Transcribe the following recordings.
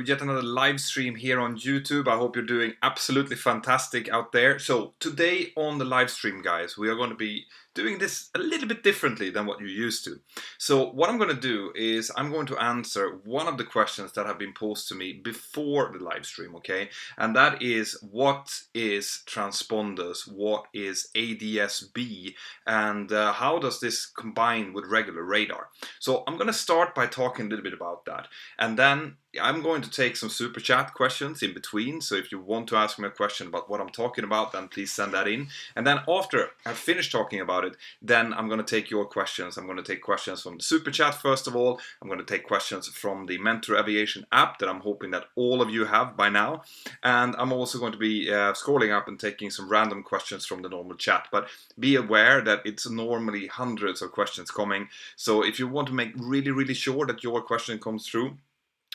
with yet another live stream here on YouTube. I hope you're doing absolutely fantastic out there. So today on the live stream, guys, we are going to be doing this a little bit differently than what you're used to. So what I'm going to do is I'm going to answer one of the questions that have been posed to me before the live stream, okay? And that is, what is transponders? What is ADS-B? And how does this combine with regular radar? So I'm going to start by talking a little bit about that. And then I'm going to take some super chat questions in between. So if you want to ask me a question about what I'm talking about, then please send that in. And then after I've finished talking about it, then I'm going to take your questions. I'm going to take questions from the super chat first of all. I'm going to take questions from the Mentour aviation app that I'm hoping that all of you have by now. And I'm also going to be scrolling up and taking some random questions from the normal chat. But be aware that it's normally hundreds of questions coming. So if you want to make really, really sure that your question comes through,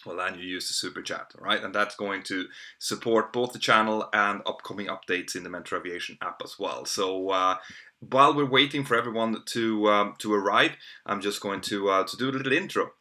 well, then you use the super chat, all right? And that's going to support both the channel and upcoming updates in the Mentour Aviation app as well. So while we're waiting for everyone to arrive, I'm just going to do a little intro.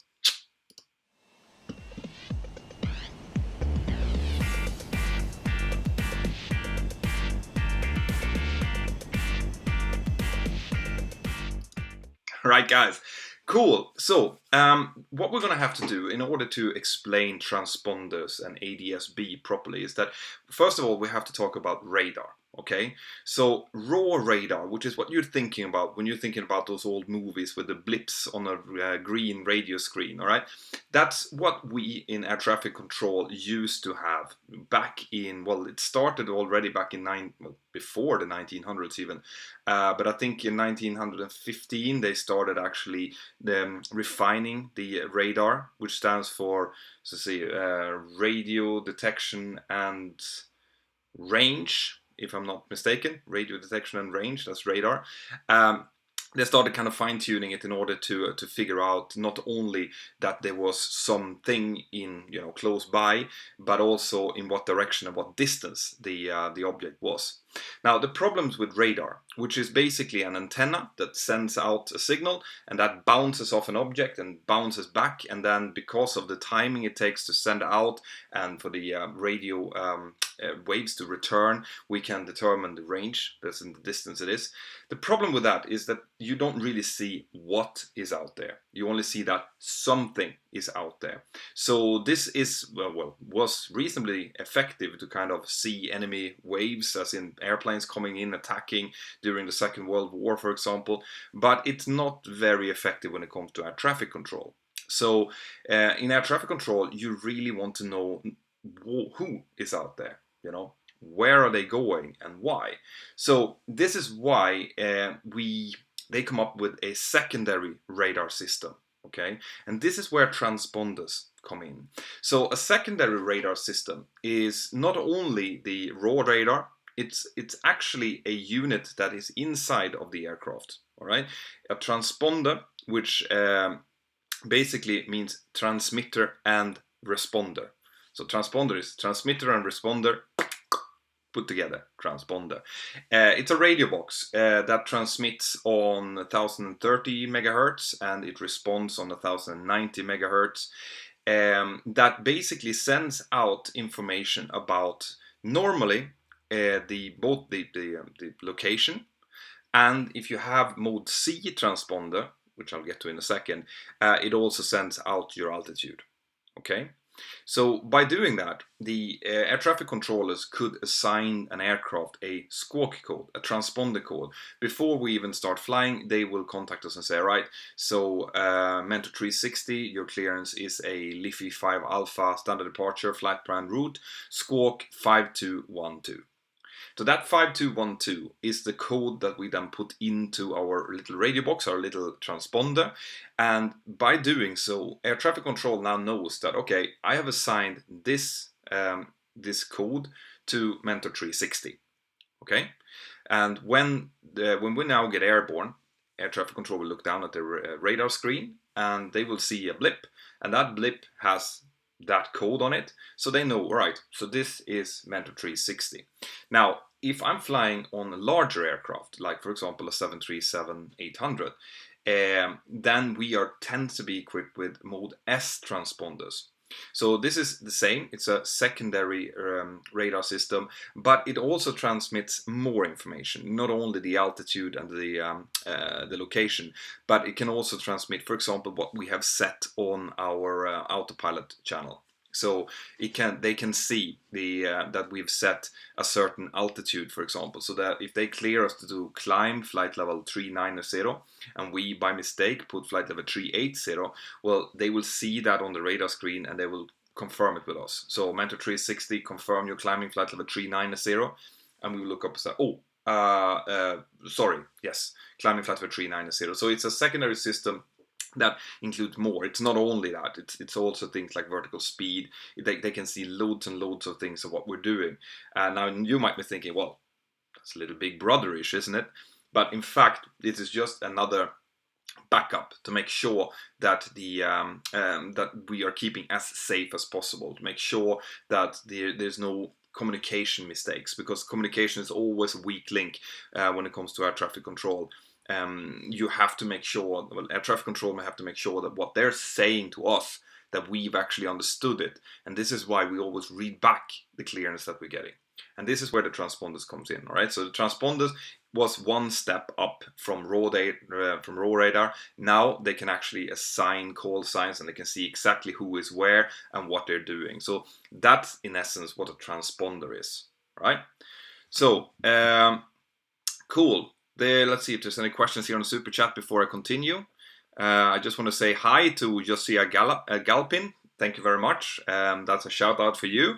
All right, guys. Cool. So what we're going to have to do in order to explain transponders and ADS-B properly is that, first of all, we have to talk about radar. Okay, so raw radar, which is what you're thinking about when you're thinking about those old movies with the blips on a green radio screen, all right? That's what we in air traffic control used to have back in, well, it started already back in before the 1900s even, but I think in 1915 they started actually refining the radar, which stands for, radio detection and range, if I'm not mistaken, radio detection and range, that's radar. They started kind of fine-tuning it in order to figure out not only that there was something in, close by, but also in what direction and what distance the object was. Now, the problems with radar, which is basically an antenna that sends out a signal and that bounces off an object and bounces back, and then because of the timing it takes to send out and for the radio waves to return, we can determine the range, that's in the distance it is. The problem with that is that you don't really see what is out there. You only see that something is out there. So this is, was reasonably effective to kind of see enemy waves, as in airplanes coming in, attacking during the Second World War, for example, but it's not very effective when it comes to air traffic control. So in air traffic control, you really want to know who is out there, where are they going and why. So this is why they come up with a secondary radar system, okay? And this is where transponders come in. So a secondary radar system is not only the raw radar, it's actually a unit that is inside of the aircraft, all right? A transponder, which basically means transmitter and responder. So transponder is transmitter and responder put together, transponder. It's a radio box that transmits on 1030 megahertz and it responds on 1090 megahertz. That basically sends out information about normally both the location, and if you have mode C transponder, which I'll get to in a second, it also sends out your altitude. Okay. So by doing that, the air traffic controllers could assign an aircraft a squawk code, a transponder code. Before we even start flying, they will contact us and say, all right, so Mentour 360, your clearance is a Liffey 5 Alpha standard departure flight plan route, squawk 5212. So that 5212 is the code that we then put into our little radio box, our little transponder. And by doing so, air traffic control now knows that, okay, I have assigned this code to Mentour 360. Okay? And when we now get airborne, air traffic control will look down at the radar screen and they will see a blip. And that blip has that code on it, so they know, right, so this is Mentour 360. Now, if I'm flying on a larger aircraft, like for example a 737-800, then we tend to be equipped with mode S transponders. So this is the same. It's a secondary radar system, but it also transmits more information. Not only the altitude and the location, but it can also transmit, for example, what we have set on our autopilot channel. So they can see that we've set a certain altitude, for example, so that if they clear us to do climb flight level 390 and we by mistake put flight level 380, well, they will see that on the radar screen and they will confirm it with us. So Mentour 360, confirm you're climbing flight level 390, and we will look up and say, oh, sorry, yes, climbing flight level 390. So it's a secondary system that includes more. It's not only that, it's also things like vertical speed. They can see loads and loads of things of what we're doing. Now you might be thinking, well, that's a little big brotherish, isn't it? But in fact, it is just another backup to make sure that that we are keeping as safe as possible, to make sure that there's no communication mistakes, because communication is always a weak link when it comes to air traffic control. You have to make sure, well, air traffic control may have to make sure that what they're saying to us, that we've actually understood it. And this is why we always read back the clearance that we're getting. And this is where the transponders comes in, all right? So the transponders was one step up from raw radar. Now they can actually assign call signs and they can see exactly who is where and what they're doing. So that's in essence what a transponder is, right? So cool. Let's see if there's any questions here on the super chat before I continue. I just want to say hi to Josia Galpin. Thank you very much. That's a shout out for you.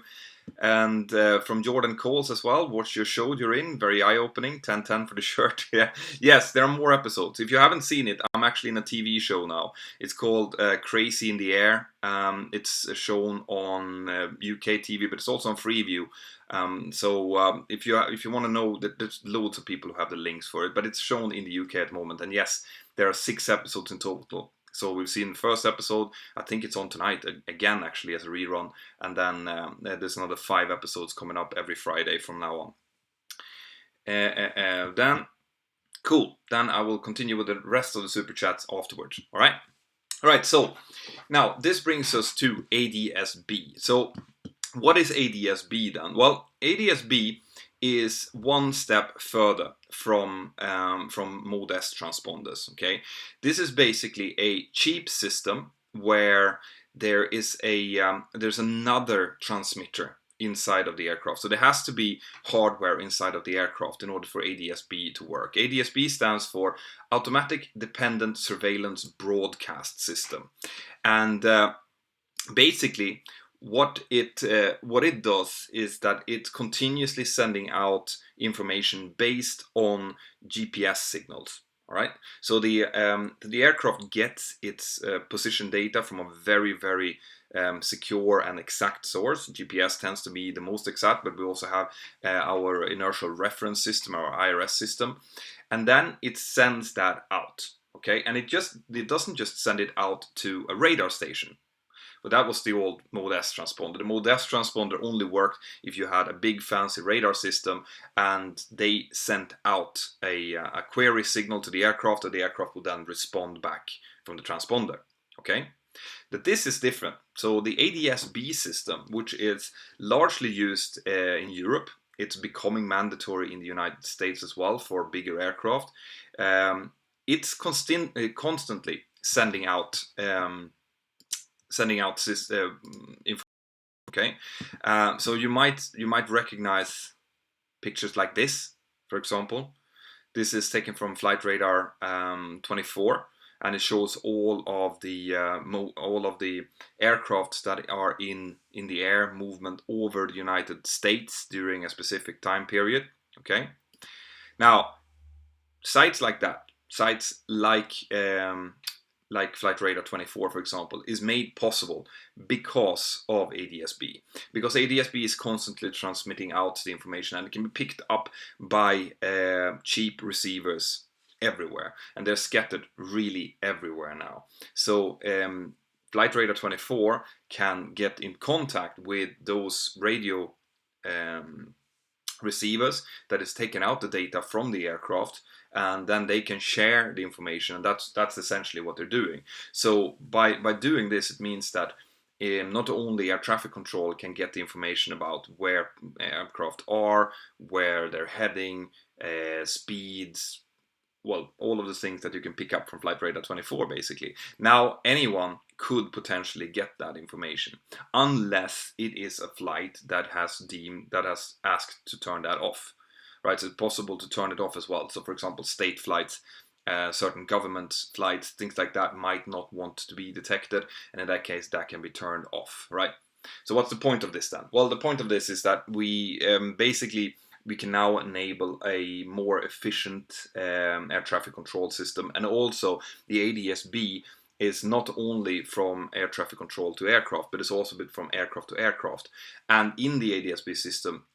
And from Jordan Coles as well. Watch your show you're in. Very eye-opening. 10/10 for the shirt. Yeah. Yes, there are more episodes. If you haven't seen it, I'm actually in a TV show now. It's called Crazy in the Air. It's shown on UK TV, but it's also on Freeview. So if you want to know, that there's loads of people who have the links for it, but it's shown in the UK at the moment. And yes, there are 6 episodes in total. So we've seen the first episode. I think it's on tonight again, actually, as a rerun. And then there's another 5 episodes coming up every Friday from now on. Then, cool. Then I will continue with the rest of the super chats afterwards. All right. All right. So now this brings us to ADS-B. So what is ADS-B then? Well, ADS-B is one step further from Mode S transponders. Okay, this is basically a cheap system where there is there's another transmitter inside of the aircraft. So there has to be hardware inside of the aircraft in order for ADS-B to work. ADS-B stands for Automatic Dependent Surveillance Broadcast System, and basically what it does is that it's continuously sending out information based on GPS signals. All right, so the aircraft gets its position data from a very, very secure and exact source. GPS tends to be the most exact, but we also have our inertial reference system, our IRS system, and then it sends that out. Okay, and it doesn't just send it out to a radar station. But that was the old Mode S transponder. The Mode S transponder only worked if you had a big fancy radar system and they sent out a query signal to the aircraft, and the aircraft would then respond back from the transponder. Okay? But this is different. So the ADS-B system, which is largely used in Europe, it's becoming mandatory in the United States as well for bigger aircraft. It's constantly sending out info. Okay, so you might recognize pictures like this, for example. This is taken from Flight Radar 24, and it shows all of the aircrafts that are in the air movement over the United States during a specific time period. Okay, now sites like that, sites like Flight Radar 24, for example, is made possible because of ADS-B. Because ADS-B is constantly transmitting out the information, and it can be picked up by cheap receivers everywhere. And they're scattered really everywhere now. So Flight Radar 24 can get in contact with those radio receivers that is taken out the data from the aircraft, and then they can share the information, and that's essentially what they're doing. So by doing this, it means that not only air traffic control can get the information about where aircraft are, where they're heading, speeds, well, all of the things that you can pick up from Flight Radar 24, basically. Now, anyone could potentially get that information, unless it is a flight that has asked to turn that off, right? So it's possible to turn it off as well. So, for example, state flights, certain government flights, things like that might not want to be detected, and in that case, that can be turned off, right? So, what's the point of this then? Well, the point of this is that we can now enable a more efficient air traffic control system, and also the ADS-B is not only from air traffic control to aircraft, but it's also from aircraft to aircraft. And in the ADS-B system,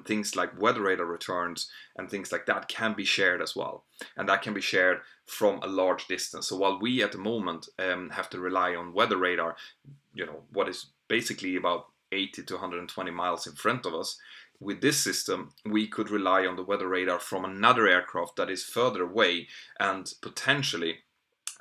things like weather radar returns and things like that can be shared as well. And that can be shared from a large distance. So while we at the moment have to rely on weather radar, what is basically about 80 to 120 miles in front of us, with this system, we could rely on the weather radar from another aircraft that is further away, and potentially,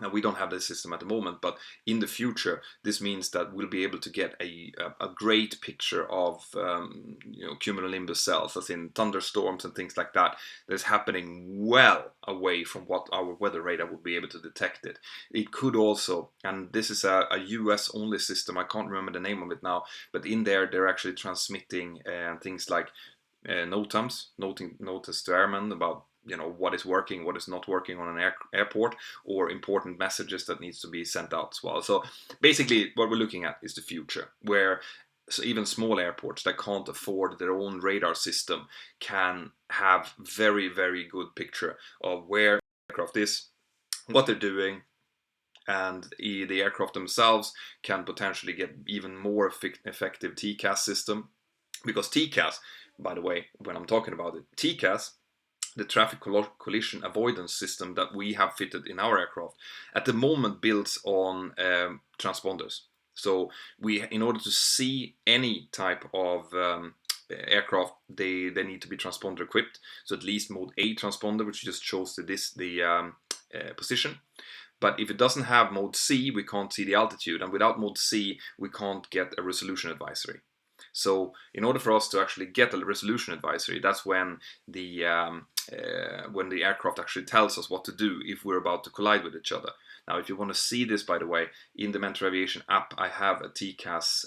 now we don't have this system at the moment, but in the future, this means that we'll be able to get a great picture of cumulonimbus cells, as in thunderstorms and things like that, that's happening well away from what our weather radar would be able to detect it. It could also, and this is a US only system, I can't remember the name of it now, but in there they're actually transmitting things like notice to airmen about what is working, what is not working on an airport, or important messages that needs to be sent out as well. So basically what we're looking at is the future, where even small airports that can't afford their own radar system can have very, very good picture of where aircraft is, what they're doing, and the aircraft themselves can potentially get even more effective TCAS system. Because TCAS, by the way, when I'm talking about it, TCAS, the traffic collision avoidance system that we have fitted in our aircraft, at the moment builds on transponders. So in order to see any type of aircraft, they need to be transponder equipped. So at least mode A transponder, which just shows the position. But if it doesn't have mode C, we can't see the altitude, and without mode C, we can't get a resolution advisory. So in order for us to actually get a resolution advisory, that's when the aircraft actually tells us what to do if we're about to collide with each other. Now, if you want to see this, by the way, in the Mentour Aviation app, I have a TCAS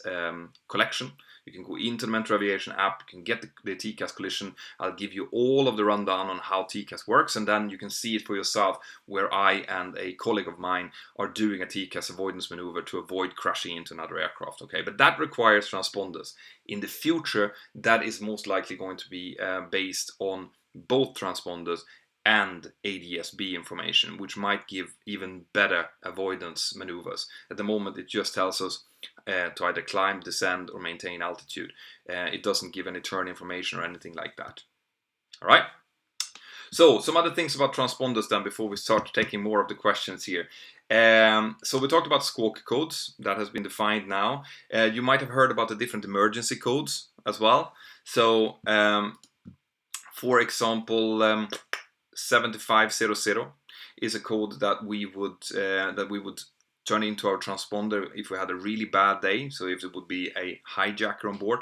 collection. You can go into the Mentour Aviation app, you can get the TCAS collision. I'll give you all of the rundown on how TCAS works, and then you can see it for yourself, where I and a colleague of mine are doing a TCAS avoidance maneuver to avoid crashing into another aircraft. Okay, but that requires transponders. In the future, that is most likely going to be based on both transponders and ADS-B information, which might give even better avoidance maneuvers. At the moment, it just tells us to either climb, descend, or maintain altitude. It doesn't give any turn information or anything like that. All right. So some other things about transponders then before we start taking more of the questions here. So we talked about squawk codes that has been defined now. You might have heard about the different emergency codes as well. So for example, 7500 is a code that we would turn into our transponder if we had a really bad day. So if it would be a hijacker on board.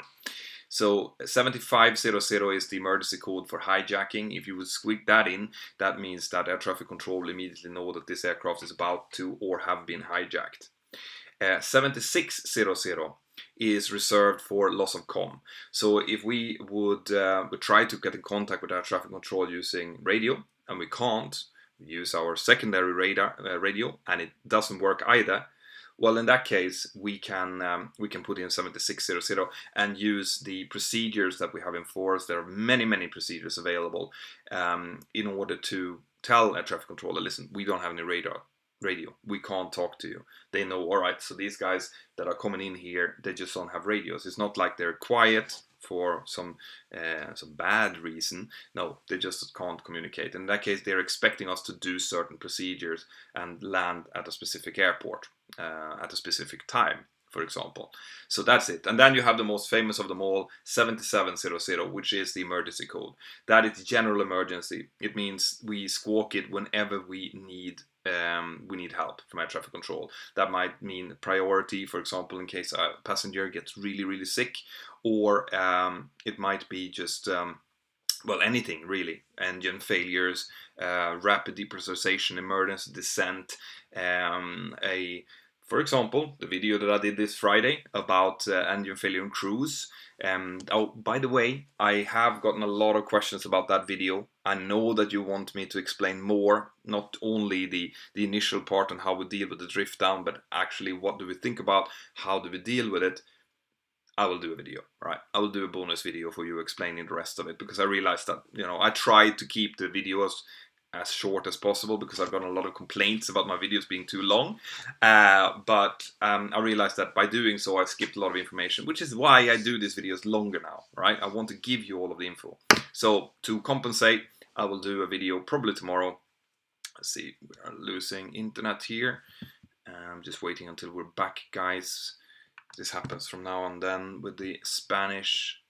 So 7500 is the emergency code for hijacking. If you would squeak that in, that means that air traffic control will immediately know that this aircraft is about to or have been hijacked. 7600 is reserved for loss of comm. So if we would try to get in contact with air traffic control using radio, and we can't, we use our secondary radio, and it doesn't work either. Well, in that case, we can put in 7600 and use the procedures that we have in force. There are many procedures available in order to tell air traffic controller, listen, we don't have any radio. We can't talk to you. They know, all right, so these guys that are coming in here, they just don't have radios. It's not like they're quiet for some bad reason. No, they just can't communicate. In that case, they're expecting us to do certain procedures and land at a specific airport at a specific time, for example. So that's it. And then you have the most famous of them all, 7700, which is the emergency code. That is general emergency. It means we squawk it whenever we need we need help from air traffic control. That might mean priority, for example, in case a passenger gets really sick, or it might be just well, anything really. Engine failures, rapid depressurization, emergency descent, for example, the video that I did this Friday about engine failure on cruise. Oh, by the way, I have gotten a lot of questions about that video. I know that you want me to explain more, not only the initial part on how we deal with the drift down, but actually what do we think about, how do we deal with it. I will do a video, right? I will do a bonus video for you explaining the rest of it, because I realized that, I tried to keep the videos as short as possible because I've gotten a lot of complaints about my videos being too long. But I realized that by doing so, I skipped a lot of information, which is why I do these videos longer now, right? I want to give you all of the info. So to compensate, I will do a video probably tomorrow. Let's see, we are losing internet here. I'm just waiting until we're back, guys. This happens from now on then with the Spanish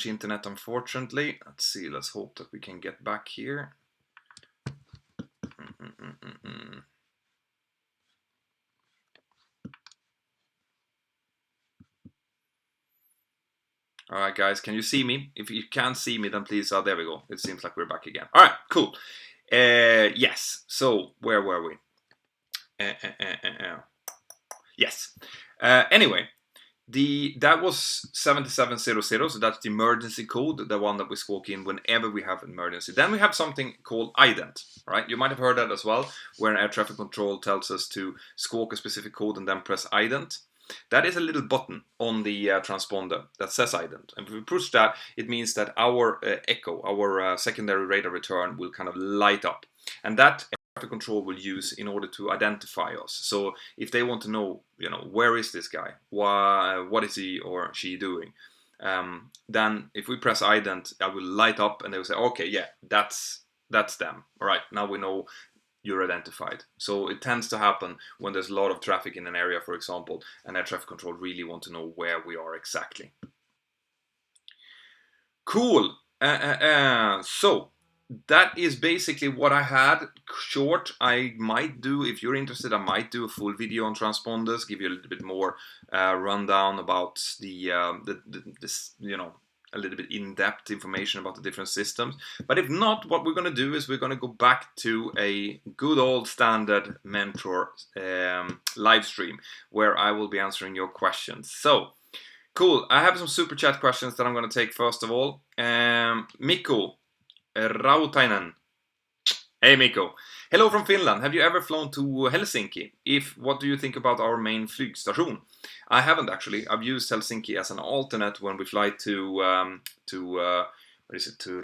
internet, unfortunately. Let's see, let's hope that we can get back here. All right, guys, can you see me? If you can't see me, then please, there we go. It seems like we're back again. All right, cool. Yes, so where were we? Yes. Anyway, that was 7700, so that's the emergency code, the one that we squawk in whenever we have an emergency. Then we have something called ident, right? You might have heard that as well, where air traffic control tells us to squawk a specific code and then press ident. That is a little button on the transponder that says ident. And if we push that, it means that our echo, our secondary radar return, will kind of light up. And that traffic control will use in order to identify us. So if they want to know, where is this guy? What is he or she doing? Then if we press ident, that will light up and they will say, okay, yeah, that's them. All right, now we know you're identified. So it tends to happen when there's a lot of traffic in an area, for example, and air traffic control really want to know where we are exactly. Cool. So that is basically what I had. Short. I might do, if you're interested, I might do a full video on transponders, give you a little bit more rundown about a little bit in-depth information about the different systems. But if not, what we're going to do is we're going to go back to a good old standard Mentour live stream where I will be answering your questions. So, cool. I have some super chat questions that I'm going to take first of all. Mikko Rautainen. Hey Mikko. Hello from Finland. Have you ever flown to Helsinki? If, what do you think about our main flygstation? I haven't actually. I've used Helsinki as an alternate when we fly to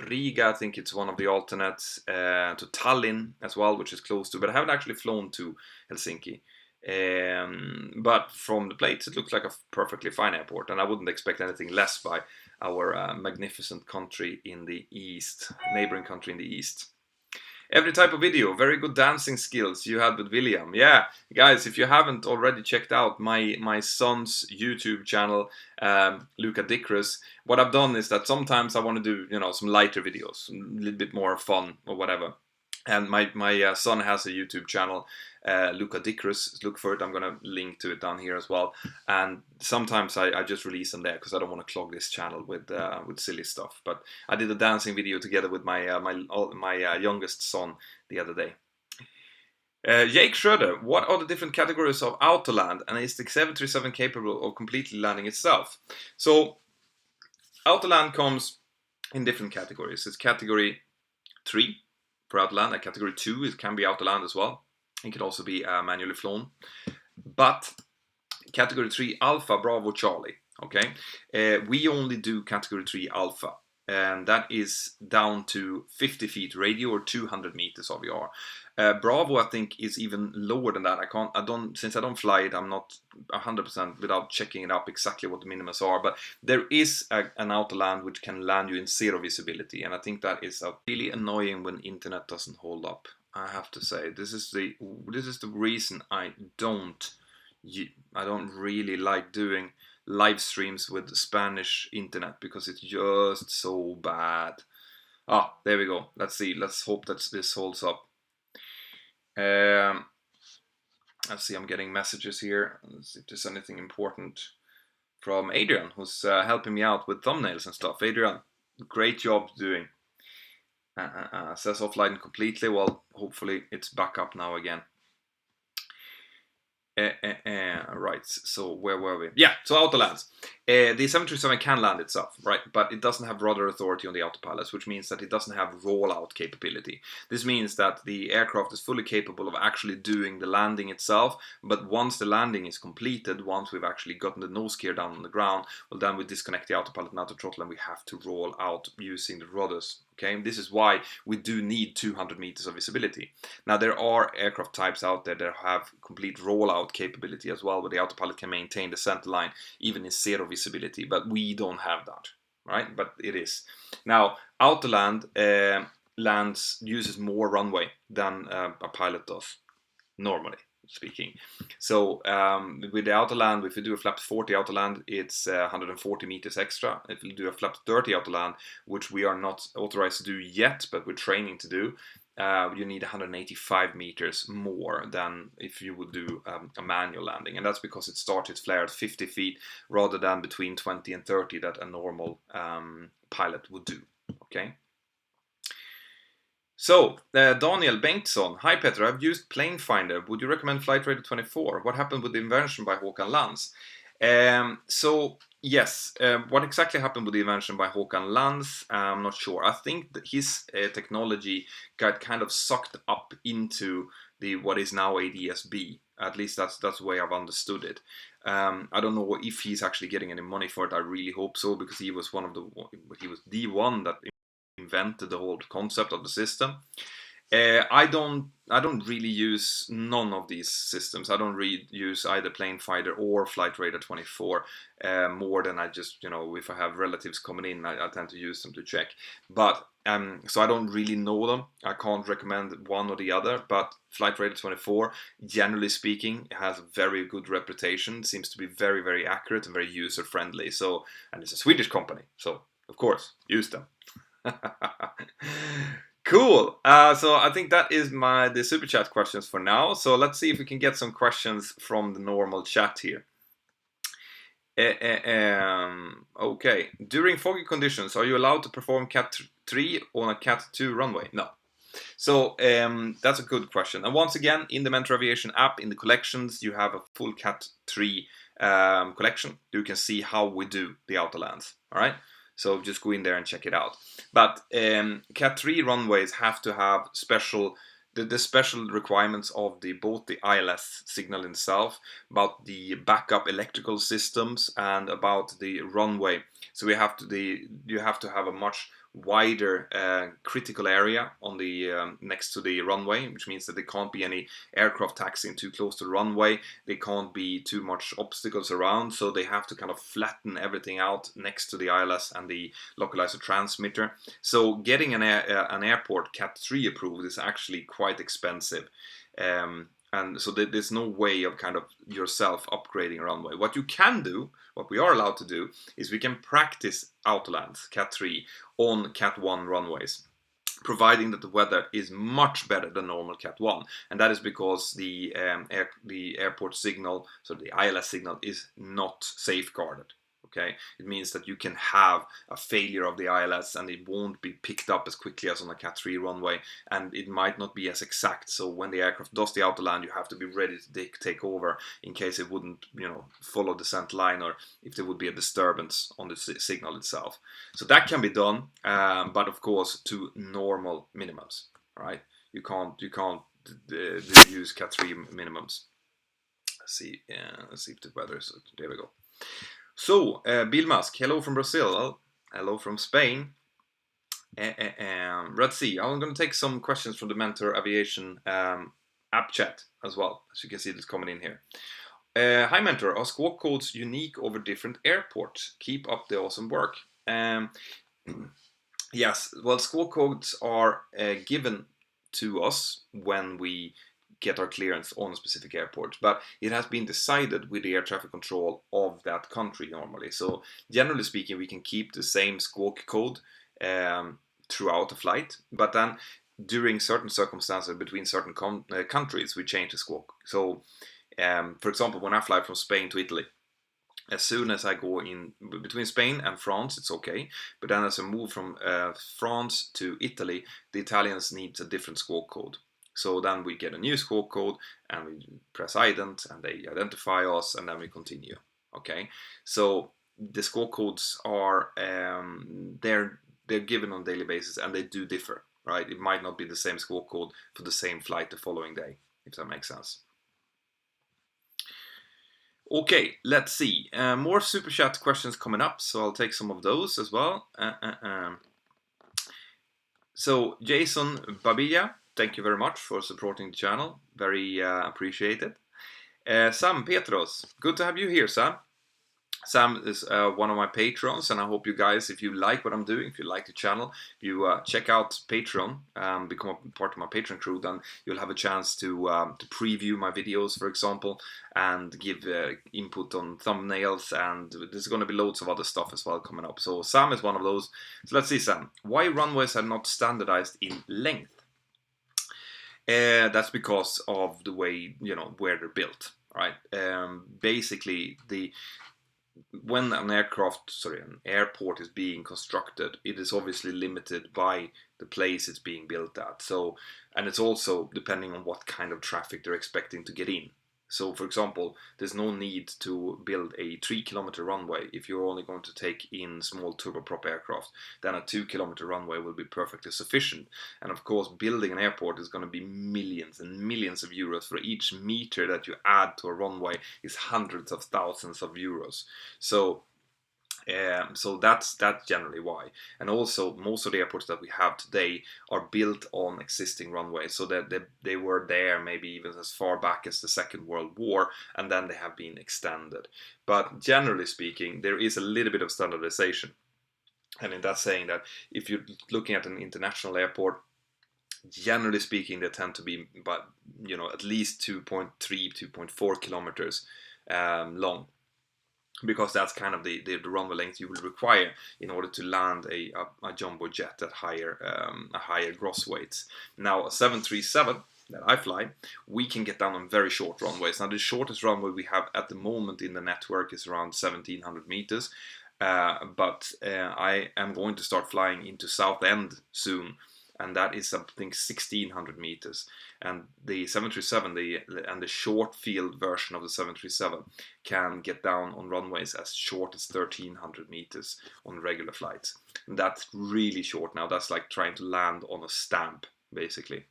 Riga. I think it's one of the alternates. To Tallinn as well, which is close to. But I haven't actually flown to Helsinki. But from the plates, it looks like a perfectly fine airport, and I wouldn't expect anything less by our magnificent country in the east, neighboring country in the east. Every type of video, very good dancing skills you had with William. Yeah, guys, if you haven't already checked out my son's YouTube channel, Luca Dickrus, what I've done is that sometimes I want to do, some lighter videos, a little bit more fun or whatever. And my son has a YouTube channel, Luca Dickrus. Look for it. I'm gonna link to it down here as well. And sometimes I just release them there because I don't want to clog this channel with silly stuff. But I did a dancing video together with my youngest son the other day. Jake Schroeder, what are the different categories of autoland, and is the 737 capable of completely landing itself? So autoland comes in different categories. It's category 3. For autoland, and category 2 it can be autoland as well. It can also be manually flown. But category 3 Alpha Bravo Charlie, okay? We only do category 3 Alpha, and that is down to 50 feet radio or 200 meters OVR. Bravo, I think, is even lower than that. Since I don't fly it, I'm not 100% without checking it up exactly what the minimums are. But there is an autoland which can land you in zero visibility, and I think that is really annoying when internet doesn't hold up. I have to say, this is the reason I don't really like doing live streams with Spanish internet, because it's just so bad. Ah, there we go. Let's see. Let's hope that this holds up. Let's see. I'm getting messages here. Let's see if there's anything important from Adrian, who's helping me out with thumbnails and stuff. Adrian, great job doing. Says offline completely. Well, hopefully it's back up now again. Right, so where were we? Yeah, so autolands. The 737 can land itself, right? But it doesn't have rudder authority on the autopilots, which means that it doesn't have rollout capability. This means that the aircraft is fully capable of actually doing the landing itself, but once the landing is completed, once we've actually gotten the nose gear down on the ground, well, then we disconnect the autopilot and auto throttle and we have to roll out using the rudders. Okay, this is why we do need 200 meters of visibility. Now, there are aircraft types out there that have complete rollout capability as well, where the autopilot can maintain the center line even in zero visibility, but we don't have that, right? But it is. Now, autoland uses more runway than a pilot does, normally speaking. So with the autoland, if you do a flap 40 autoland, it's 140 meters extra. If you do a flap 30 autoland, which we are not authorized to do yet, but we're training to do, you need 185 meters more than if you would do a manual landing. And that's because it starts its flare at 50 feet rather than between 20 and 30 that a normal pilot would do. Okay. So, Daniel Bengtsson. Hi Petter, I've used Plane Finder. Would you recommend Flight Radar 24? What happened with the invention by Håkan Lans? So, yes, what exactly happened with the invention by Håkan Lans, I'm not sure. I think that his technology got kind of sucked up into what is now ADS-B. At least that's the way I've understood it. I don't know if he's actually getting any money for it. I really hope so, because he was the one that invented the whole concept of the system. I don't really use none of these systems. I don't use either Plane Finder or Flight Radar 24 more than I just, if I have relatives coming in, I tend to use them to check. But so I don't really know them. I can't recommend one or the other, but Flight Radar 24, generally speaking, has a very good reputation, seems to be very, very accurate and very user friendly. So, and it's a Swedish company, so of course, use them. Cool. So I think that is the super chat questions for now. So let's see if we can get some questions from the normal chat here. Okay. During foggy conditions, are you allowed to perform Cat 3 on a Cat 2 runway? No. So that's a good question. And once again, in the Mentour Aviation app, in the collections, you have a full Cat 3 collection. You can see how we do the autolands. All right. So just go in there and check it out. But Cat 3 runways have to have the special requirements of both the ILS signal itself, about the backup electrical systems, and about the runway. So you have to have a much wider critical area on the next to the runway, which means that there can't be any aircraft taxiing too close to the runway. There can't be too much obstacles around, so they have to kind of flatten everything out next to the ILS and the localizer transmitter. So getting an airport Cat 3 approved is actually quite expensive. And so there's no way of kind of yourself upgrading a runway. What you can do, what we are allowed to do, is we can practice autolands, Cat 3, on Cat 1 runways, providing that the weather is much better than normal Cat 1. And that is because the airport signal, so the ILS signal, is not safeguarded. Okay, it means that you can have a failure of the ILS and it won't be picked up as quickly as on a Cat 3 runway, and it might not be as exact. So when the aircraft does the autoland, you have to be ready to take over in case it wouldn't, follow the scent line, or if there would be a disturbance on the signal itself. So that can be done, but of course to normal minimums. Right? You can't use Cat 3 minimums. Let's see if the weather is. There we go. So, Bill Musk, hello from Brazil, hello from Spain. Let's see, I'm going to take some questions from the Mentour Aviation app chat as well, as you can see it's coming in here. Hi Mentour, are squawk codes unique over different airports? Keep up the awesome work. Yes, well, squawk codes are given to us when we get our clearance on a specific airport, but it has been decided with the air traffic control of that country normally. So generally speaking, we can keep the same squawk code throughout the flight, but then during certain circumstances between certain countries, we change the squawk. So, for example, when I fly from Spain to Italy, as soon as I go in between Spain and France, it's okay. But then as I move from France to Italy, the Italians need a different squawk code. So then we get a new squawk code and we press ident and they identify us and then we continue. Okay, so the squawk codes are they're given on a daily basis and they do differ, right? It might not be the same squawk code for the same flight the following day, if that makes sense. Okay, let's see. More super chat questions coming up, so I'll take some of those as well. So Jason Babilla, thank you very much for supporting the channel. Very appreciated. Sam Petros, good to have you here, Sam. Sam is one of my patrons, and I hope you guys, if you like what I'm doing, if you like the channel, you check out Patreon, become a part of my Patreon crew, then you'll have a chance to preview my videos, for example, and give input on thumbnails, and there's going to be loads of other stuff as well coming up. So Sam is one of those. So let's see, Sam. Why runways are not standardized in length? That's because of the way, where they're built, right? Basically, when an airport is being constructed, it is obviously limited by the place it's being built at. So, and it's also depending on what kind of traffic they're expecting to get in. So, for example, there's no need to build a 3-kilometer runway if you're only going to take in small turboprop aircraft. Then a 2-kilometer runway will be perfectly sufficient. And of course, building an airport is going to be millions and millions of euros. For each meter that you add to a runway is hundreds of thousands of euros. So that's generally why. And also, most of the airports that we have today are built on existing runways, so that they were there maybe even as far back as the Second World War, and then they have been extended. But generally speaking, there is a little bit of standardization. And in that saying that if you're looking at an international airport, generally speaking, they tend to be, at least 2.3, 2.4 kilometers long. Because that's kind of the runway length you will require in order to land a jumbo jet at higher gross weights. Now, a 737 that I fly, we can get down on very short runways. Now, the shortest runway we have at the moment in the network is around 1,700 meters. But I am going to start flying into Southend soon, and that is something 1,600 meters. And the 737 and the short field version of the 737 can get down on runways as short as 1,300 meters on regular flights. And that's really short now. That's like trying to land on a stamp, basically.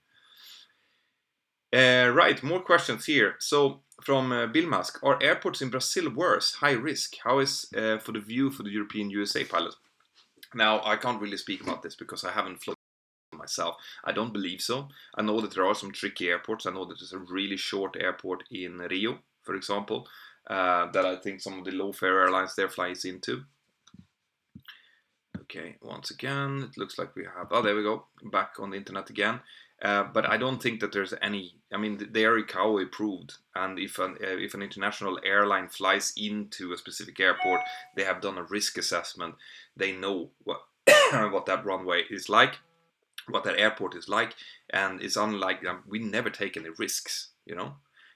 Right, more questions here. So from Bill Musk, are airports in Brazil worse, high risk? How is for the view for the European USA pilots? Now, I can't really speak about this because I haven't flown myself. I don't believe so. I know that there are some tricky airports. I know that there's a really short airport in Rio, for example, that I think some of the low-fare airlines there flies into. Okay, once again, it looks like we have... Oh, there we go. Back on the internet again. But I don't think that there's any... I mean, they are ICAO approved, and if an international airline flies into a specific airport, they have done a risk assessment. They know what what that runway is like, what that airport is like, and it's unlike... we never take any risks,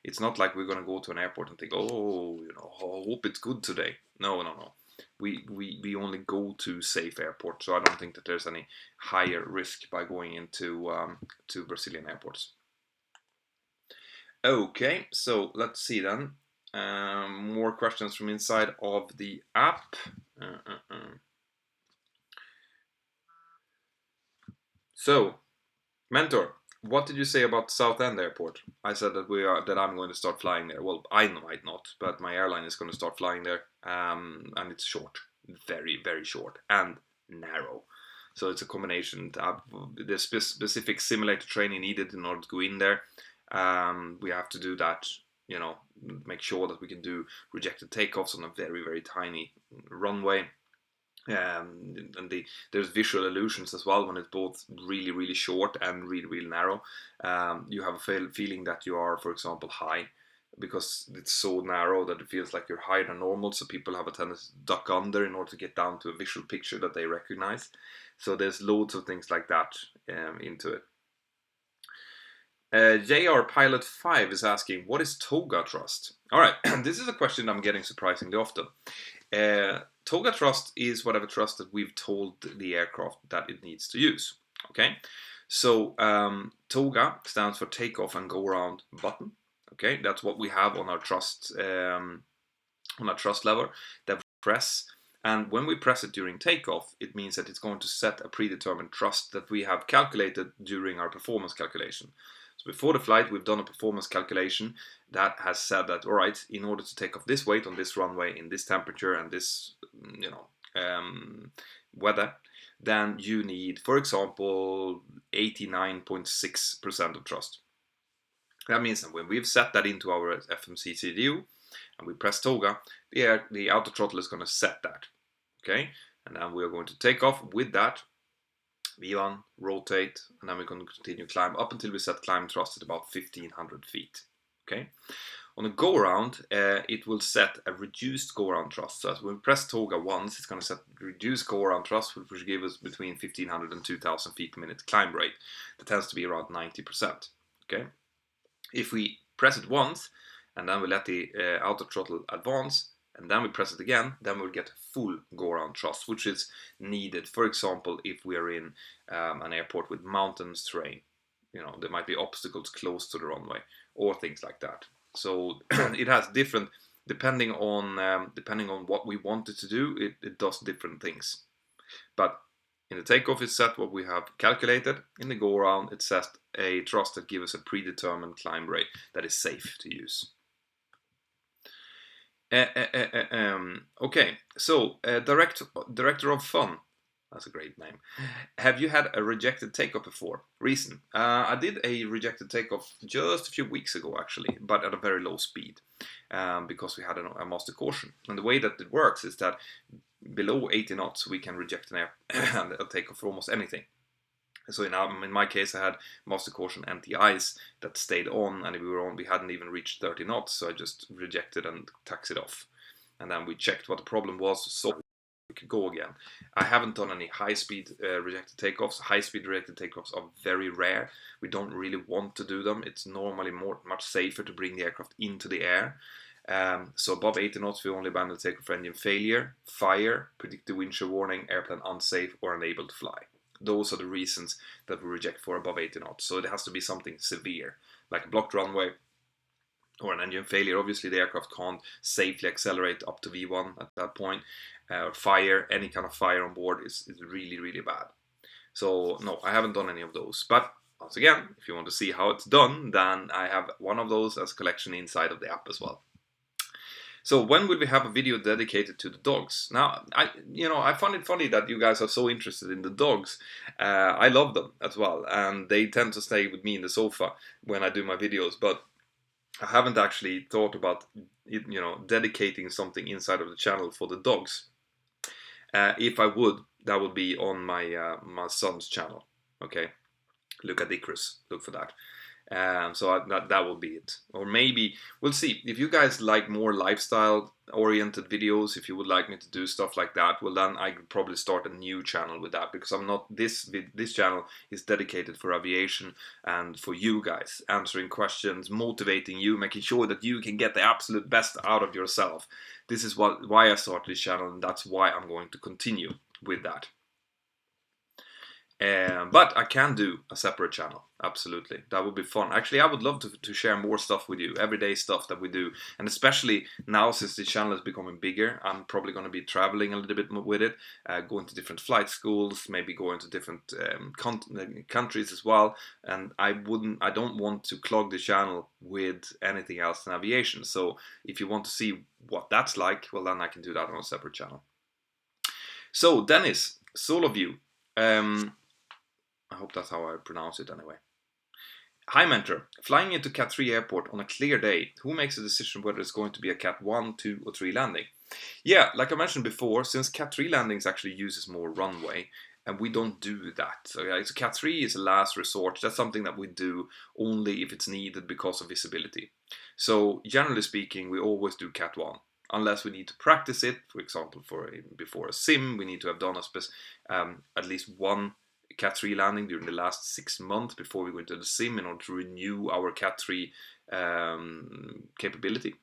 It's not like we're going to go to an airport and think, oh, I hope it's good today. No. We only go to safe airports, so I don't think that there's any higher risk by going into to Brazilian airports. Okay, so let's see then. More questions from inside of the app. So, Mentor, what did you say about Southend Airport? I said that I'm going to start flying there. Well, I might not, but my airline is going to start flying there, and it's short, very, very short, and narrow. So it's a combination. There's specific simulator training needed in order to go in there. We have to do that, make sure that we can do rejected takeoffs on a very, very tiny runway. And there's visual illusions as well when it's both really, really short and really, really narrow. You have a feeling that you are, for example, high, because it's so narrow that it feels like you're higher than normal, so people have a tendency to duck under in order to get down to a visual picture that they recognize. So there's loads of things like that into it. JR Pilot 5 is asking, what is toga thrust? Alright, this is a question I'm getting surprisingly often. Toga thrust is whatever thrust that we've told the aircraft that it needs to use. Okay, so toga stands for takeoff and go around button. Okay, that's what we have on our thrust lever that we press. And when we press it during takeoff, it means that it's going to set a predetermined thrust that we have calculated during our performance calculation. So before the flight, we've done a performance calculation that has said that, all right, in order to take off this weight on this runway in this temperature and this, weather, then you need, for example, 89.6% of thrust. That means that when we've set that into our FMC CDU and we press toga, the auto throttle is going to set that. Okay, and then we're going to take off with that. V1, rotate, and then we're going to continue climb up until we set climb thrust at about 1500 feet. Okay, on a go around, it will set a reduced go around thrust. So as we press toga once, it's going to set reduced go around thrust, which will give us between 1500 and 2000 feet per minute climb rate. That tends to be around 90%. Okay, if we press it once and then we let the auto throttle advance, and then we press it again, then we'll get full go-around thrust, which is needed, for example, if we are in an airport with mountainous terrain. There might be obstacles close to the runway, or things like that. So it has different, depending on what we want it to do, it does different things. But in the takeoff, it's set what we have calculated. In the go-around, it sets a thrust that gives us a predetermined climb rate that is safe to use. Okay, so Director of Fun, that's a great name. Have you had a rejected takeoff before? Reason? I did a rejected takeoff just a few weeks ago, actually, but at a very low speed, because we had a master caution. And the way that it works is that below 80 knots we can reject a takeoff for almost anything. So in my case, I had master caution anti-ice that stayed on, and we hadn't even reached 30 knots, so I just rejected and taxied off. And then we checked what the problem was, so we could go again. I haven't done any high-speed rejected takeoffs. High-speed rejected takeoffs are very rare. We don't really want to do them. It's normally much safer to bring the aircraft into the air. So above 80 knots, we only abandon the takeoff for engine failure, fire, predicted wind shear warning, airplane unsafe, or unable to fly. Those are the reasons that we reject for above 80 knots. So it has to be something severe, like a blocked runway or an engine failure. Obviously, the aircraft can't safely accelerate up to V1 at that point. Fire, any kind of fire on board is really, really bad. So no, I haven't done any of those. But once again, if you want to see how it's done, then I have one of those as a collection inside of the app as well. So when will we have a video dedicated to the dogs? Now, I find it funny that you guys are so interested in the dogs. I love them as well, and they tend to stay with me in the sofa when I do my videos. But I haven't actually thought about, dedicating something inside of the channel for the dogs. If I would, that would be on my son's channel. Okay, look at Icarus. Look for that. So that will be it. Or maybe, we'll see. If you guys like more lifestyle-oriented videos, if you would like me to do stuff like that, well then I could probably start a new channel with that, because I'm not, this channel is dedicated for aviation and for you guys, answering questions, motivating you, making sure that you can get the absolute best out of yourself. This is why I started this channel, and that's why I'm going to continue with that. But I can do a separate channel, absolutely. That would be fun. Actually, I would love to share more stuff with you, everyday stuff that we do. And especially now, since the channel is becoming bigger, I'm probably going to be traveling a little bit with it, going to different flight schools, maybe going to different countries as well. And I don't want to clog the channel with anything else in aviation. So if you want to see what that's like, well, then I can do that on a separate channel. So Dennis, Solo View. I hope that's how I pronounce it anyway. Hi Mentor, flying into Cat 3 airport on a clear day, who makes the decision whether it's going to be a Cat 1, 2 or 3 landing? Yeah, like I mentioned before, since Cat 3 landings actually uses more runway, and we don't do that. So Cat 3 is a last resort. That's something that we do only if it's needed because of visibility. So generally speaking, we always do Cat 1. Unless we need to practice it, for example, before a sim, we need to have done at least one Cat 3 landing during the last 6 months before we go into the sim in order to renew our Cat 3 capability.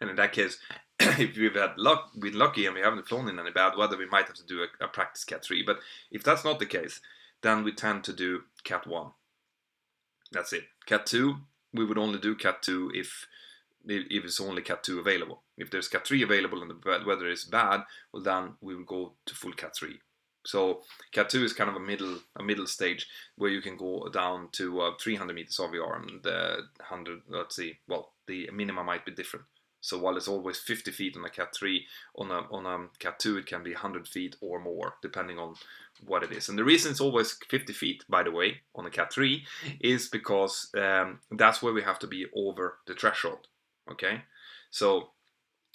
And in that case, if we've been lucky and we haven't flown in any bad weather, we might have to do a practice Cat 3. But if that's not the case, then we tend to do Cat 1. That's it. Cat 2, we would only do Cat 2 if it's only Cat 2 available. If there's Cat 3 available and the weather is bad, well then we will go to full Cat 3. So Cat 2 is kind of a middle stage where you can go down to 300 meters RVR and 100, let's see, well, the minimum might be different. So while it's always 50 feet on a Cat 3, on a Cat 2 it can be 100 feet or more, depending on what it is. And the reason it's always 50 feet, by the way, on a Cat 3 is because that's where we have to be over the threshold. Okay, so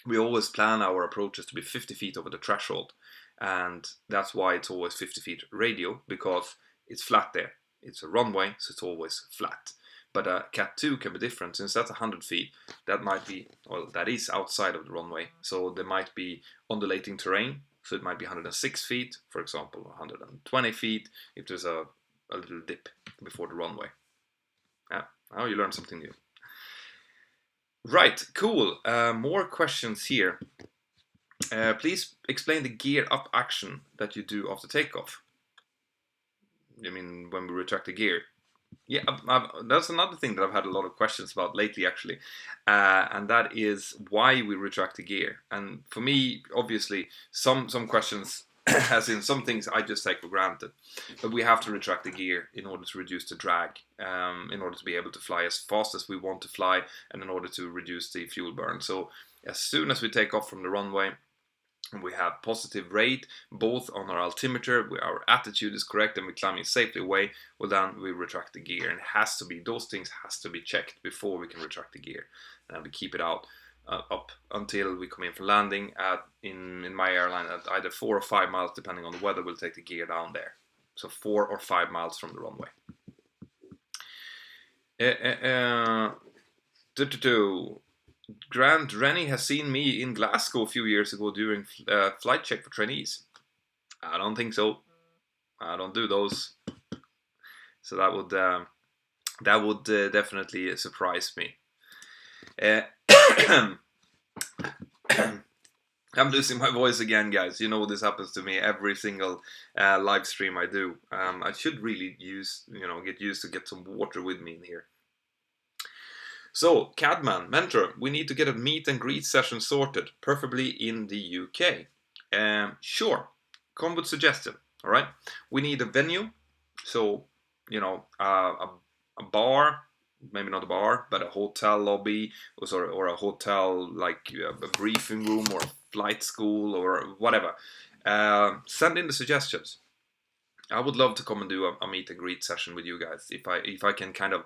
we always plan our approaches to be 50 feet over the threshold, and that's why it's always 50 feet radio, because it's flat there. It's a runway, so it's always flat. But a Cat 2 can be different. Since that's 100 feet, that might be, well, that is outside of the runway, so there might be undulating terrain, so it might be 106 feet, for example, 120 feet, if there's a little dip before the runway. Yeah, now you learn something new. Right, cool. More questions here. Please explain the gear up action that you do after takeoff. I mean, when we retract the gear. Yeah, that's another thing that I've had a lot of questions about lately, actually. And that is why we retract the gear. And for me, obviously, some questions, as in some things I just take for granted. But we have to retract the gear in order to reduce the drag, in order to be able to fly as fast as we want to fly, and in order to reduce the fuel burn. So as soon as we take off from the runway, and we have positive rate both on our altimeter, our attitude is correct, and we're climbing safely away, well then we retract the gear. And it has to be, those things has to be checked before we can retract the gear. And we keep it out up until we come in for landing in my airline at either 4 or 5 miles, depending on the weather, we'll take the gear down there. So 4 or 5 miles from the runway. Grant Rennie has seen me in Glasgow a few years ago during flight check for trainees. I don't think so. I don't do those. So that would definitely surprise me. I'm losing my voice again, guys. You know this happens to me every single live stream I do. I should really get used to get some water with me in here. So, Cadman, Mentor, we need to get a meet and greet session sorted, preferably in the UK. Sure, come with suggestion, all right? We need a venue, so, a bar, maybe not a bar, but a hotel lobby, or a hotel, like a briefing room, or a flight school, or whatever. Send in the suggestions. I would love to come and do a meet and greet session with you guys if I can kind of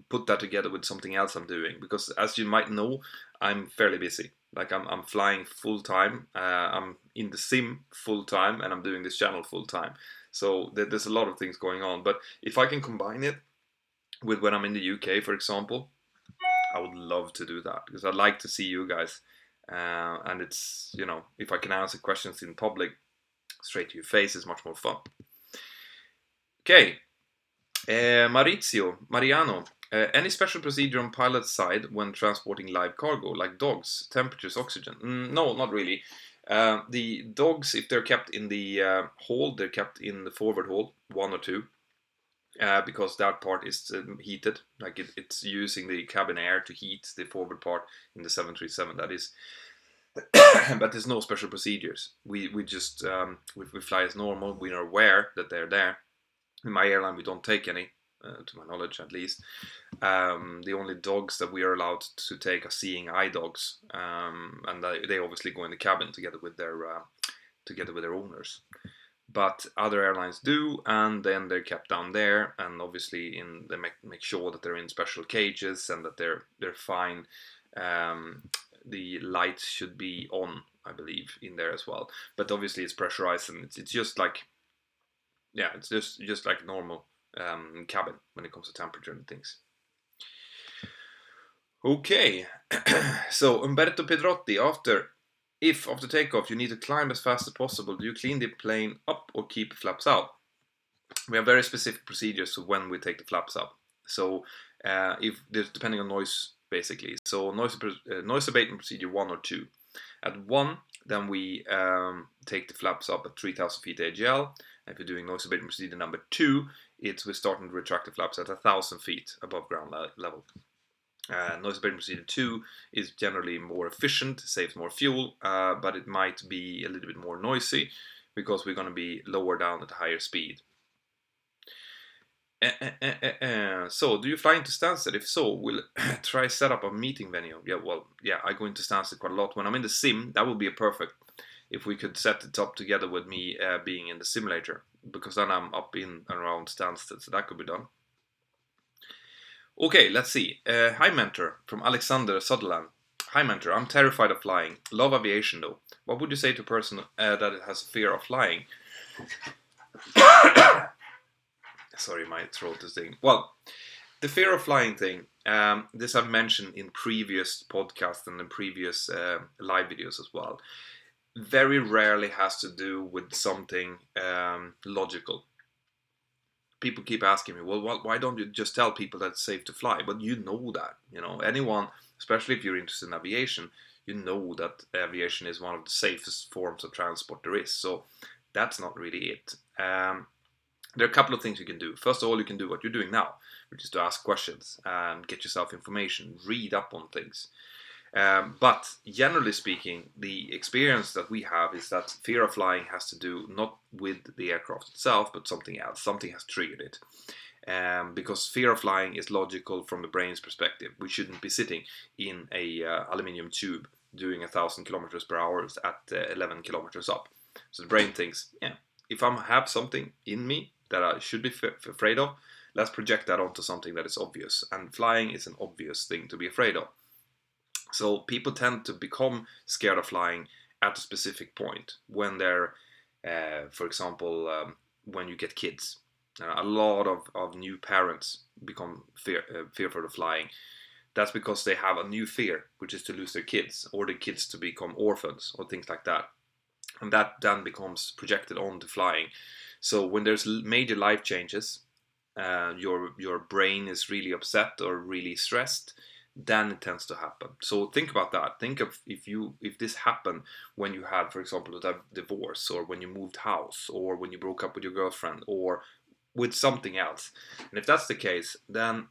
put that together with something else I'm doing, because as you might know, I'm fairly busy. Like I'm flying full time, I'm in the sim full time, and I'm doing this channel full time. So there's a lot of things going on. But if I can combine it with when I'm in the UK, for example, I would love to do that, because I'd like to see you guys. And it's, if I can answer questions in public straight to your face, is much more fun. Okay, Mariano, any special procedure on pilot's side when transporting live cargo, like dogs, temperatures, oxygen? No, not really. The dogs, if they're kept in the hold, they're kept in the forward hold, 1 or 2, because that part is heated. Like it's using the cabin air to heat the forward part in the 737. That is. But there's no special procedures. We just we fly as normal. We are aware that they're there. In my airline, we don't take any, to my knowledge at least. The only dogs that we are allowed to take are seeing eye dogs, and they obviously go in the cabin together with their owners. But other airlines do, and then they're kept down there, and obviously they make sure that they're in special cages and that they're fine. The lights should be on, I believe, in there as well. But obviously it's pressurized, and it's just like, it's just like normal cabin when it comes to temperature and things. Okay, so Umberto Pedrotti, if after takeoff you need to climb as fast as possible, do you clean the plane up or keep flaps out? We have very specific procedures for when we take the flaps up. So if there's depending on noise basically. So noise abatement procedure 1 or 2. At 1, then we take the flaps up at 3,000 feet AGL. And if you're doing noise abatement procedure number 2, we're starting to retract the flaps at 1,000 feet above ground level. Noise abatement procedure 2 is generally more efficient, saves more fuel, but it might be a little bit more noisy because we're going to be lower down at a higher speed. So, do you fly into Stansted? If so, we'll try set up a meeting venue. Yeah, I go into Stansted quite a lot. When I'm in the sim, that would be a perfect if we could set it up together with me being in the simulator, because then I'm up in around Stansted, so that could be done. Okay, let's see. Hi, Mentor, from Alexander Sutherland. Hi, Mentor. I'm terrified of flying. Love aviation, though. What would you say to a person that has a fear of flying? Sorry, my throat is thing. Well, the fear of flying thing, this I've mentioned in previous podcasts and in previous live videos as well. Very rarely has to do with something logical. People keep asking me, well, why don't you just tell people that it's safe to fly? But you know that, anyone, especially if you're interested in aviation, you know that aviation is one of the safest forms of transport there is. So that's not really it. There are a couple of things you can do. First of all, you can do what you're doing now, which is to ask questions and get yourself information, read up on things. But generally speaking, the experience that we have is that fear of flying has to do not with the aircraft itself, but something else. Something has triggered it. Because fear of flying is logical from the brain's perspective. We shouldn't be sitting in a aluminium tube doing 1,000 kilometers per hour at 11 kilometers up. So the brain thinks, yeah, if I have something in me that I should be afraid of, let's project that onto something that is obvious. And flying is an obvious thing to be afraid of. So people tend to become scared of flying at a specific point when they're, for example, when you get kids. A lot of new parents become fearful of flying. That's because they have a new fear, which is to lose their kids or the kids to become orphans or things like that. And that then becomes projected onto flying. So when there's major life changes, your brain is really upset or really stressed, then it tends to happen. So think about that. Think of if this happened when you had, for example, a divorce, or when you moved house, or when you broke up with your girlfriend, or with something else. And if that's the case, then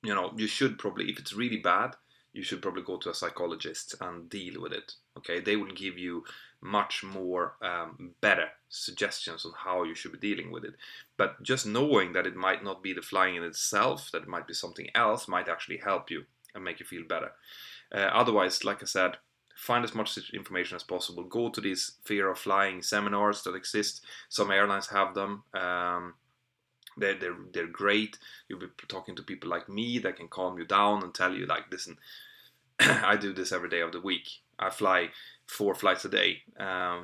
you should probably, if it's really bad, you should probably go to a psychologist and deal with it. Okay, they will give you much more better suggestions on how you should be dealing with it. But just knowing that it might not be the flying in itself, that it might be something else, might actually help you and make you feel better. Otherwise, like I said, find as much information as possible. Go to these fear of flying seminars that exist. Some airlines have them. They're great. You'll be talking to people like me that can calm you down and tell you, like, listen, I do this every day of the week. I fly 4 flights a day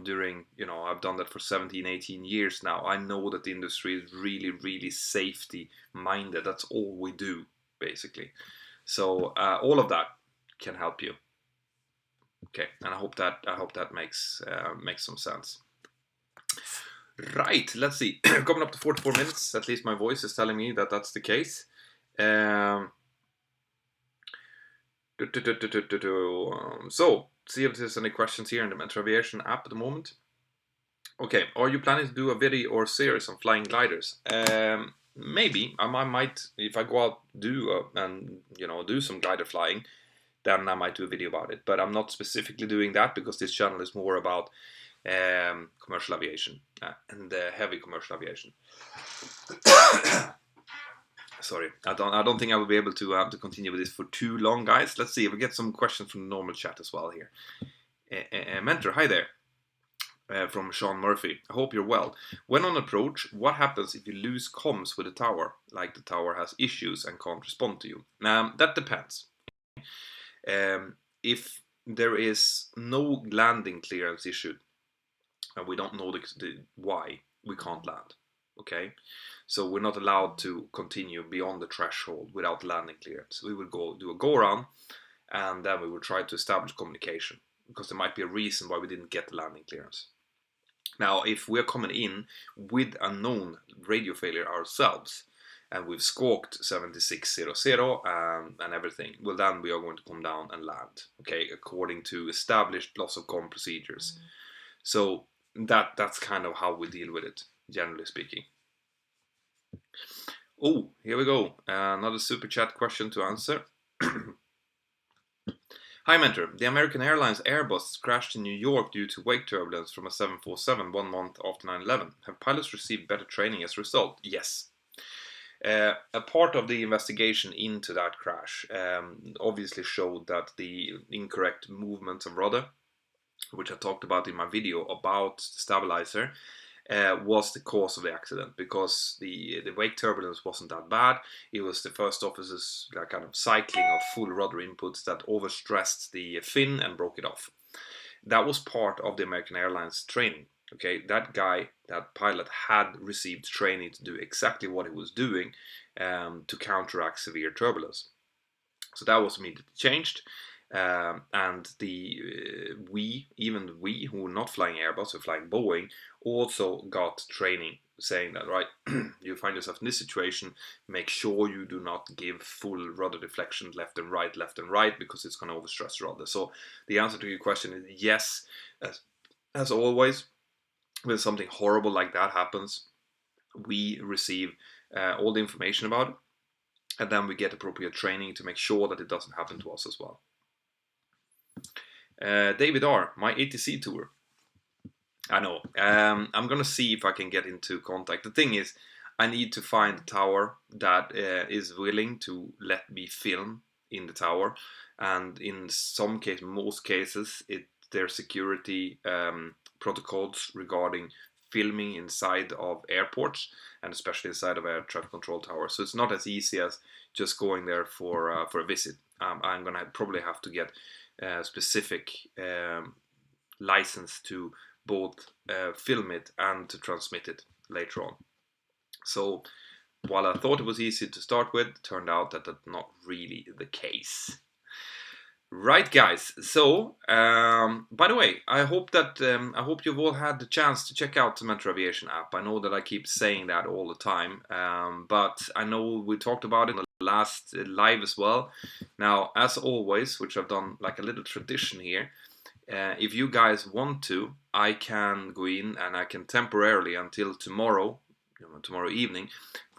during, I've done that for 17, 18 years now. I know that the industry is really, really safety minded. That's all we do, basically. So all of that can help you. Okay, and I hope that makes some sense. Right, let's see. Coming up to 44 minutes. At least my voice is telling me that that's the case. So, see if there's any questions here in the Mentour Aviation app at the moment. Okay, are you planning to do a video or series on flying gliders? Maybe. I might, if I go out do some glider flying, then I might do a video about it. But I'm not specifically doing that because this channel is more about commercial aviation and heavy commercial aviation. Sorry, I don't think I will be able to continue with this for too long, guys. Let's see if we get some questions from the normal chat as well here. Mentor, hi there. From Sean Murphy. I hope you're well. When on approach, what happens if you lose comms with the tower? Like the tower has issues and can't respond to you. That depends. If there is no landing clearance issued, and we don't know why we can't land. okay? So we're not allowed to continue beyond the threshold without landing clearance. We would do a go around, and then we would try to establish communication, because there might be a reason why we didn't get the landing clearance. Now, if we're coming in with a known radio failure ourselves, and we've squawked 7600 and everything, well, then we are going to come down and land, okay, according to established loss of comm procedures. So that's kind of how we deal with it, generally speaking. Oh, here we go. Another super chat question to answer. Hi Mentor, the American Airlines Airbus crashed in New York due to wake turbulence from a 747 1 month after 9/11. Have pilots received better training as a result? Yes. A part of the investigation into that crash obviously showed that the incorrect movements of rudder, which I talked about in my video about the stabilizer, was the cause of the accident, because the wake turbulence wasn't that bad. It was the first officer's kind of cycling of full rudder inputs that overstressed the fin and broke it off. That was part of the American Airlines training. Okay, that pilot had received training to do exactly what he was doing to counteract severe turbulence. So that was immediately changed. And even we who were not flying Airbus or flying Boeing also got training saying that, right, you find yourself in this situation, make sure you do not give full rudder deflection left and right, because it's going to overstress the rudder. So the answer to your question is yes. As always, when something horrible like that happens, we receive all the information about it, and then we get appropriate training to make sure that it doesn't happen to us as well. David R, my ATC tour. I know. I'm gonna see if I can get into contact. The thing is, I need to find a tower that is willing to let me film in the tower, and in some cases, most cases, their security protocols regarding filming inside of airports, and especially inside of air traffic control towers. So it's not as easy as just going there for a visit. I'm gonna probably have to get specific license to both film it and to transmit it later on. So while I thought it was easy to start with, it turned out that that's not really the case. Right, guys. So, by the way, I hope you've all had the chance to check out the Mentour Aviation app. I know that I keep saying that all the time, but I know we talked about it in the last live as well. Now, as always, which I've done like a little tradition here, if you guys want to, I can go in and I can temporarily, until tomorrow evening,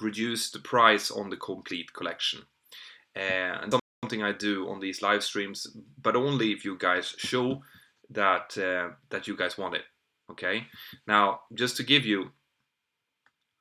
reduce the price on the complete collection. And something I do on these live streams, but only if you guys show that that you guys want it. Okay. Now, just to give you,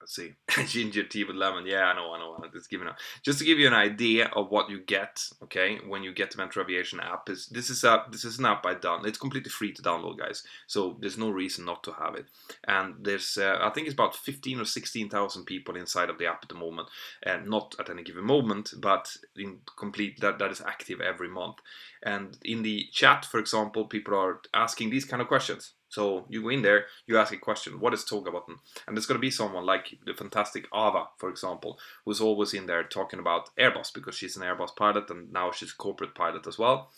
let's see, ginger tea with lemon. Yeah, I know. Just giving up. Just to give you an idea of what you get. Okay, when you get the Mentour Aviation app, this is an app I've done. It's completely free to download, guys. So there's no reason not to have it. And there's I think it's about 15 or 16,000 people inside of the app at the moment, and not at any given moment, but in complete that is active every month. And in the chat, for example, people are asking these kind of questions. So you go in there, you ask a question, what is toga button? And there's going to be someone like the fantastic Ava, for example, who's always in there talking about Airbus, because she's an Airbus pilot and now she's a corporate pilot as well.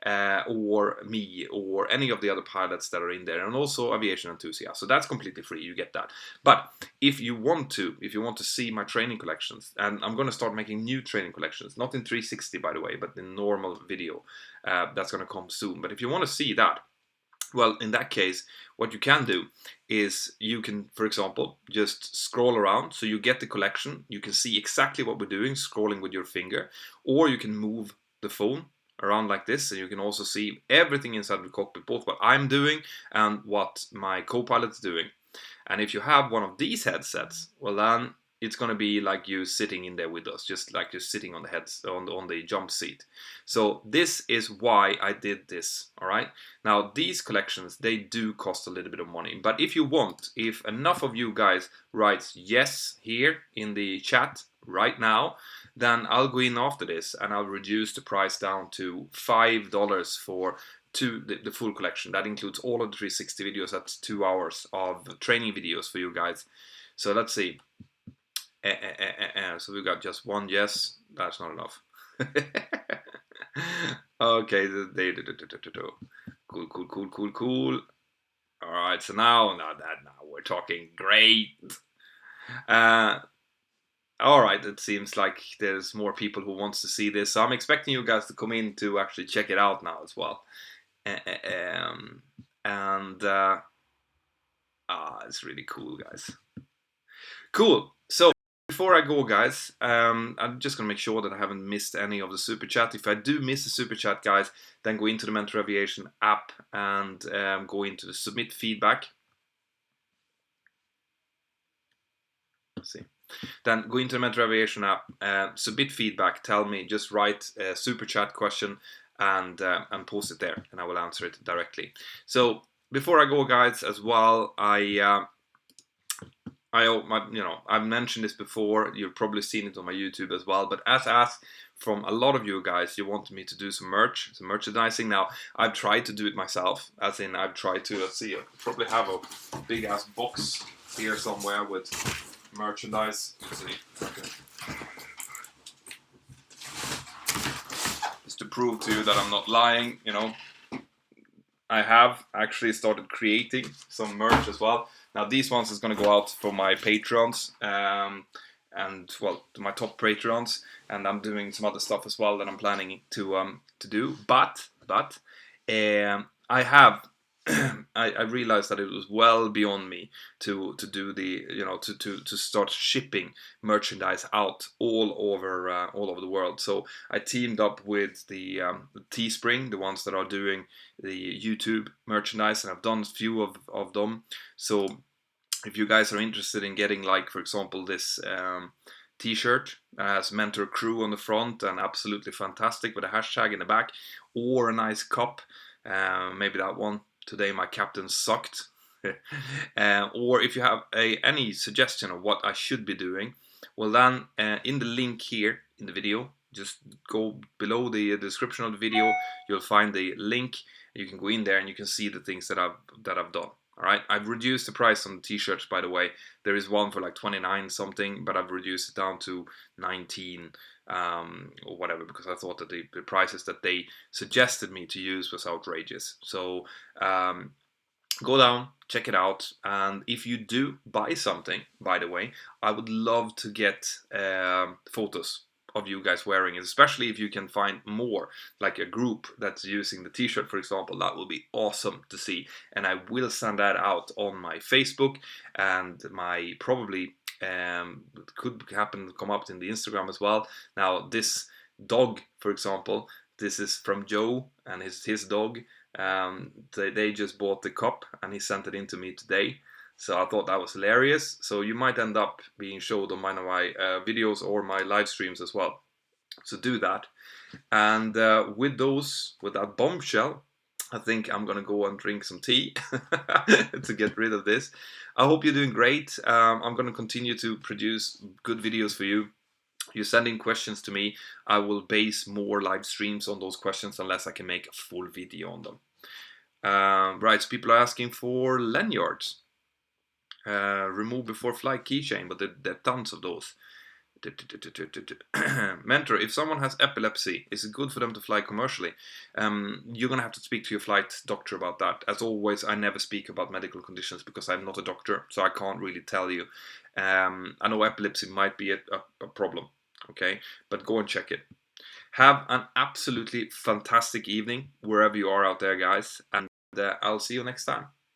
Or me, or any of the other pilots that are in there, and also aviation enthusiasts. So that's completely free, you get that. But if you want to see my training collections, and I'm going to start making new training collections, not in 360 by the way, but in normal video, that's going to come soon. But if you want to see that, well, in that case, what you can do is you can, for example, just scroll around. So you get the collection. You can see exactly what we're doing, scrolling with your finger. Or you can move the phone around like this, and you can also see everything inside the cockpit, both what I'm doing and what my co-pilot's doing. And if you have one of these headsets, well, then it's going to be like you sitting in there with us, just like you're sitting on the jump seat. So this is why I did this. All right. Now these collections, they do cost a little bit of money, but if you want, if enough of you guys writes yes here in the chat right now, then I'll go in after this and I'll reduce the price down to $5 for the full collection. That includes all of the 360 videos. That's 2 hours of training videos for you guys. So let's see. So we got just one yes. That's not enough. Okay, cool. All right, so now we're talking great. All right, it seems like there's more people who wants to see this, so I'm expecting you guys to come in to actually check it out now as well. It's really cool, guys. Cool. So before I go, guys, I'm just gonna make sure that I haven't missed any of the super chat. If I do miss the super chat, guys, then go into the Mentour Aviation app and go into the submit feedback. Let's see. Then go into the Mentour Aviation app, submit feedback. Tell me, just write a super chat question and post it there, and I will answer it directly. So before I go, guys, as well, I've mentioned this before. You've probably seen it on my YouTube as well. But as asked from a lot of you guys, you wanted me to do some merchandising. Now, I've tried to do it myself. As in, I've tried to, let's see, I probably have a big ass box here somewhere with merchandise. Let's see. Okay. Just to prove to you that I'm not lying, I have actually started creating some merch as well. Now these ones is going to go out for my Patreons, and well, to my top Patreons, and I'm doing some other stuff as well that I'm planning to do. But I have I realized that it was well beyond me to do the to start shipping merchandise out all over the world. So I teamed up with the Teespring, the ones that are doing the YouTube merchandise, and I've done a few of them. So if you guys are interested in getting, like, for example, this t-shirt has Mentor Crew on the front and absolutely fantastic with a hashtag in the back, or a nice cup, maybe that one. Today my captain sucked. Or if you have any suggestion of what I should be doing, well then in the link here in the video, just go below the description of the video, you'll find the link. You can go in there and you can see the things that I've done. Alright, I've reduced the price on the t-shirts, by the way. There is one for like 29 something, but I've reduced it down to 19 or whatever, because I thought that the prices that they suggested me to use was outrageous. So go down, check it out, and if you do buy something, by the way, I would love to get photos of you guys wearing it, especially if you can find more, like a group that's using the t-shirt, for example. That will be awesome to see, and I will send that out on my Facebook, and my probably could happen to come up in the Instagram as well. Now this dog, for example, this is from Joe and his dog. They just bought the cup and he sent it in to me today. So I thought that was hilarious. So you might end up being showed on one of my videos or my live streams as well. So do that. And with that bombshell, I think I'm gonna go and drink some tea to get rid of this. I hope you're doing great. I'm gonna continue to produce good videos for you. You send in questions to me. I will base more live streams on those questions unless I can make a full video on them. Right, so people are asking for lanyards. Remove before flight keychain, but there are tons of those. Mentor, if someone has epilepsy, is it good for them to fly commercially? You're gonna have to speak to your flight doctor about that. As always, I never speak about medical conditions because I'm not a doctor, so I can't really tell you. I know epilepsy might be a problem, okay? But go and check it. Have an absolutely fantastic evening wherever you are out there, guys, and I'll see you next time.